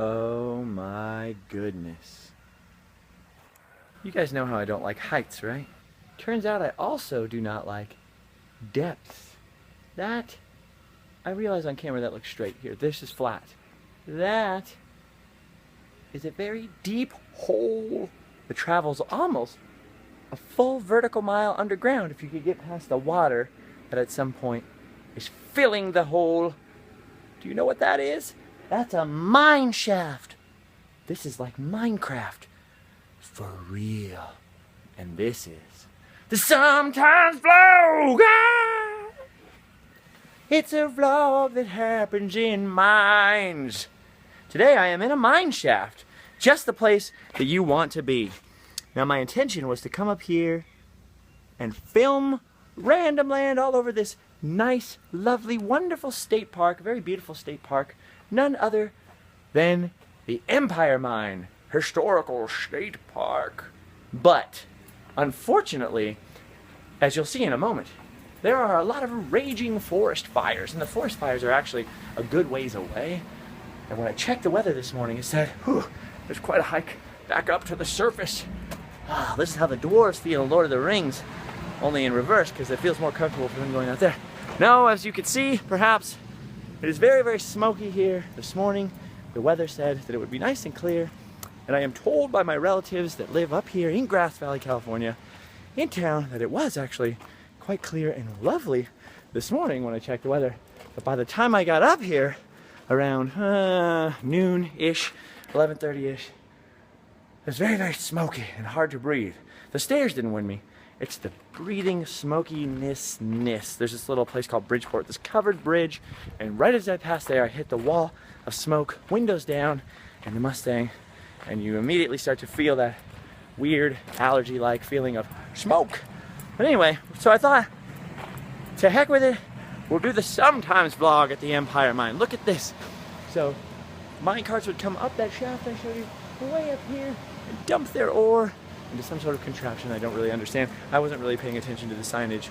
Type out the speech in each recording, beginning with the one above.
Oh my goodness. You guys know how I don't like heights, right? Turns out I also do not like depth. That, I realize on camera that looks straight here. This is flat. That is a very deep hole that travels almost a full vertical mile underground if you could get past the water that at some point is filling the hole. Do you know what that is? That's a mine shaft. This is like Minecraft. For real. And this is the Sometimes Vlog. Ah! It's a vlog that happens in mines. Today I am in a mine shaft. Just the place that you want to be. Now my intention was to come up here and film random land all over this nice, lovely, wonderful state park, a very beautiful state park, none other than the Empire Mine Historical State Park. But, unfortunately, as you'll see in a moment, there are a lot of raging forest fires, and the forest fires are actually a good ways away. And when I checked the weather this morning, it said, whew, there's quite a hike back up to the surface. Ah, this is how the dwarves feel in Lord of the Rings, only in reverse, because it feels more comfortable for them going out there. Now, as you can see, perhaps, it is very, very smoky here. This morning, the weather said that it would be nice and clear, and I am told by my relatives that live up here in Grass Valley, California, in town, that it was actually quite clear and lovely this morning when I checked the weather. But by the time I got up here, around noon-ish, 11:30-ish, it was very, very smoky and hard to breathe. The stairs didn't win me. It's the breathing smokiness. There's this little place called Bridgeport, this covered bridge, and right as I passed there, I hit the wall of smoke, windows down, and the Mustang, and you immediately start to feel that weird allergy-like feeling of smoke. But anyway, so I thought, to heck with it, we'll do the Sometimes vlog at the Empire Mine. Look at this. So, mine carts would come up that shaft I showed you, way up here, and dump their ore into some sort of contraption I don't really understand. I wasn't really paying attention to the signage.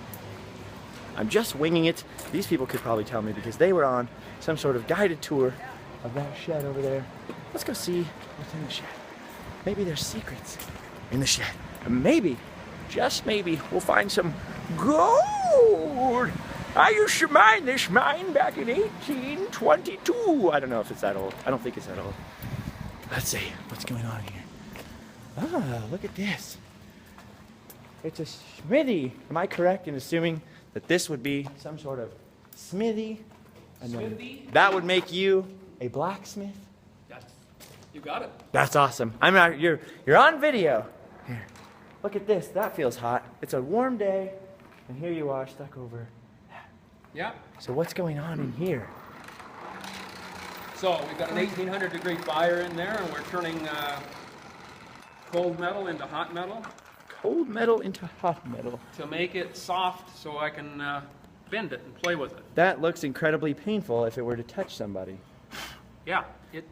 I'm just winging it. These people could probably tell me because they were on some sort of guided tour of that shed over there. Let's go see what's in the shed. Maybe there's secrets in the shed. And maybe, just maybe, we'll find some gold. I used to mine this mine back in 1822. I don't know if it's that old. I don't think it's that old. Let's see what's going on here. Ah, look at this. It's a smithy. Am I correct in assuming that this would be some sort of smithy? And Smithy? that would make you a blacksmith? You got it. That's awesome. I'm not, you're on video. Here, look at this. That feels hot. It's a warm day, and here you are stuck over. Yeah. So what's going on in here? So we've got an 1800 degree fire in there, and we're turning cold metal into hot metal Cold metal into hot metal. to make it soft so I can bend it and play with it. That looks incredibly painful if it were to touch somebody. Yeah. It.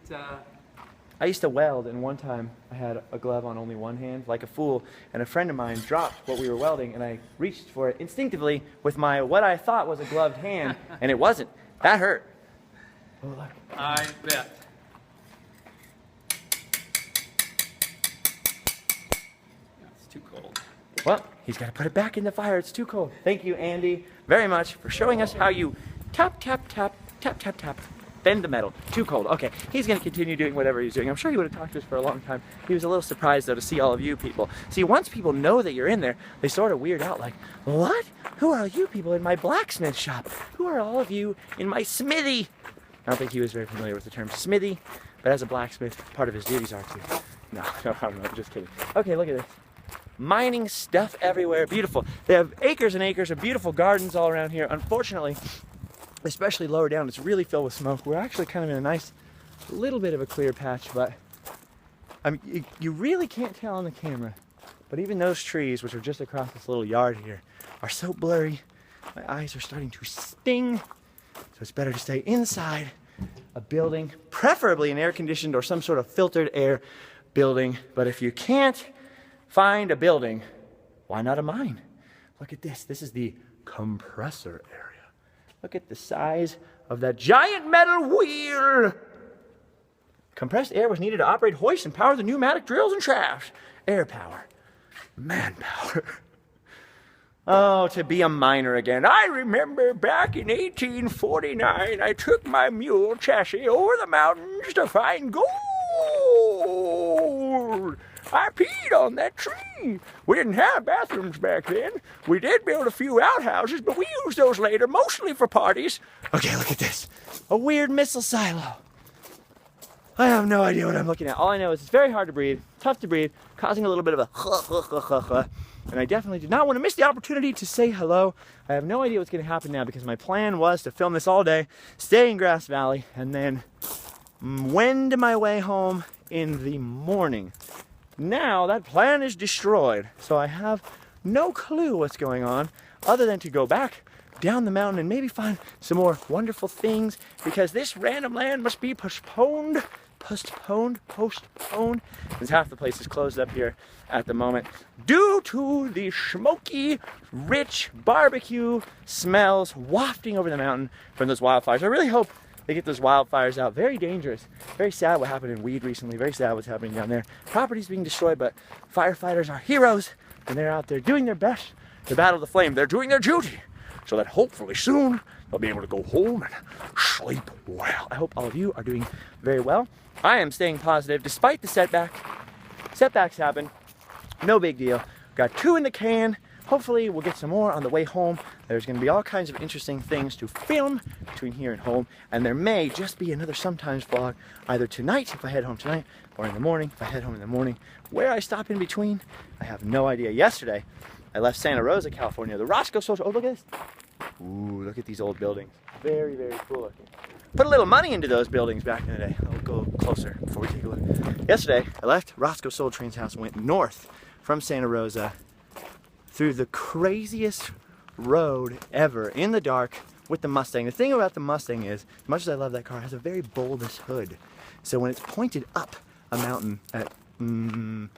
I used to weld, and one time I had a glove on only one hand, like a fool, and a friend of mine dropped what we were welding, and I reached for it instinctively with my what I thought was a gloved hand, and it wasn't. That hurt. Oh, look. I bet. It's too cold. Well, he's got to put it back in the fire. It's too cold. Thank you, Andy, very much for showing us how you tap, tap, tap, tap, tap, tap. Bend the metal. Too cold. Okay, he's going to continue doing whatever he's doing. I'm sure he would have talked to us for a long time. He was a little surprised, though, to see all of you people. See, once people know that you're in there, they sort of weird out like, what? Who are you people in my blacksmith shop? Who are all of you in my smithy? I don't think he was very familiar with the term smithy, but as a blacksmith, part of his duties are to... No, I'm not, just kidding. Okay, look at this. Mining stuff everywhere. Beautiful. They have acres and acres of beautiful gardens all around here. Unfortunately, especially lower down, it's really filled with smoke. We're actually kind of in a nice little bit of a clear patch, but I mean, you really can't tell on the camera, but even those trees, which are just across this little yard here, are so blurry. My eyes are starting to sting, so it's better to stay inside a building, preferably an air-conditioned or some sort of filtered air building. But if you can't find a building, why not a mine? Look at this. This is the compressor area. Look at the size of that giant metal wheel. Compressed air was needed to operate hoists and power the pneumatic drills and shafts. Air power. Manpower. Oh, to be a miner again. I remember back in 1849, I took my mule chassis over the mountains to find gold. I peed on that tree. We didn't have bathrooms back then. We did build a few outhouses, but we used those later, mostly for parties. Okay, look at this. A weird missile silo. I have no idea what I'm looking at. All I know is it's very hard to breathe, tough to breathe, causing a little bit of a and I definitely did not want to miss the opportunity to say hello. I have no idea what's going to happen now because my plan was to film this all day, stay in Grass Valley, and then wend my way home in the morning. Now that plan is destroyed, so I have no clue what's going on other than to go back down the mountain and maybe find some more wonderful things because this random land must be postponed, since half the place is closed up here at the moment due to the smoky, rich barbecue smells wafting over the mountain from those wildfires. I really hope they get those wildfires out. Very dangerous. Very sad what happened in Weed recently. Very sad what's happening down there. Property's being destroyed, but firefighters are heroes and they're out there doing their best to battle the flame. They're doing their duty so that hopefully soon they'll be able to go home and sleep well. I hope all of you are doing very well. I am staying positive despite the setbacks. Setbacks happen. No big deal. Got 2 in the can. Hopefully we'll get some more on the way home. There's going to be all kinds of interesting things to film between here and home. And there may just be another sometimes vlog either tonight if I head home tonight or in the morning if I head home in the morning. Where I stop in between, I have no idea. Yesterday, I left Santa Rosa, California. The Roscoe Social. Oh, look at this. Ooh, look at these old buildings. Very, very cool looking. Put a little money into those buildings back in the day. I'll go closer before we take a look. Yesterday, I left Roscoe Soul Train's house and went north from Santa Rosa through the craziest road ever in the dark with the Mustang. The thing about the Mustang is, as much as I love that car, it has a very bulbous hood. So when it's pointed up a mountain at 7%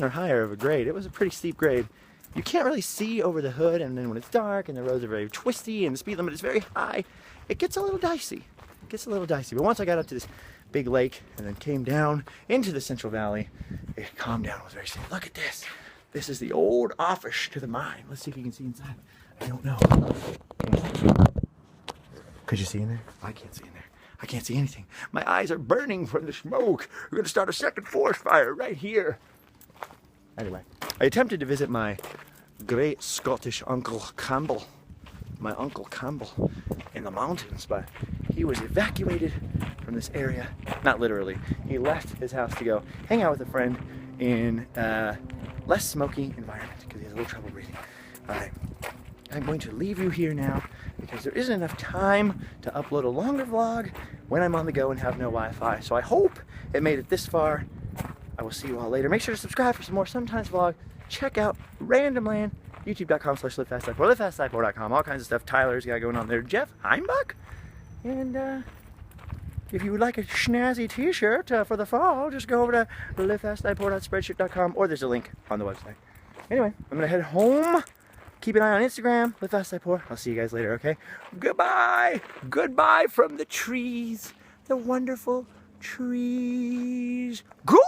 or higher of a grade, it was a pretty steep grade, you can't really see over the hood, and then when it's dark and the roads are very twisty and the speed limit is very high, it gets a little dicey. It gets a little dicey. But once I got up to this big lake and then came down into the Central Valley, it calmed down. It was very safe. Look at this. This is the old office to the mine. Let's see if you can see inside. I don't know. Could you see in there? I can't see in there. I can't see anything. My eyes are burning from the smoke. We're going to start a second forest fire right here. Anyway, I attempted to visit my great Scottish Uncle Campbell, my Uncle Campbell, in the mountains, but he was evacuated from this area. Not literally. He left his house to go hang out with a friend in a less smoky environment because he has a little trouble breathing. All right, I'm going to leave you here now because there isn't enough time to upload a longer vlog when I'm on the go and have no Wi-Fi. So I hope it made it this far. I will see you all later. Make sure to subscribe for some more Sometimes Vlog. Check out Random Land, youtube.com/livefastlife or livefastlife.com. All kinds of stuff Tyler's got going on there. Jeff Heimbach. And if you would like a snazzy t-shirt for the fall, just go over to livefastlife.spreadshirt.com or there's a link on the website. Anyway, I'm going to head home. Keep an eye on Instagram, livefastlife. I'll see you guys later, okay? Goodbye. Goodbye from the trees. The wonderful trees. Go!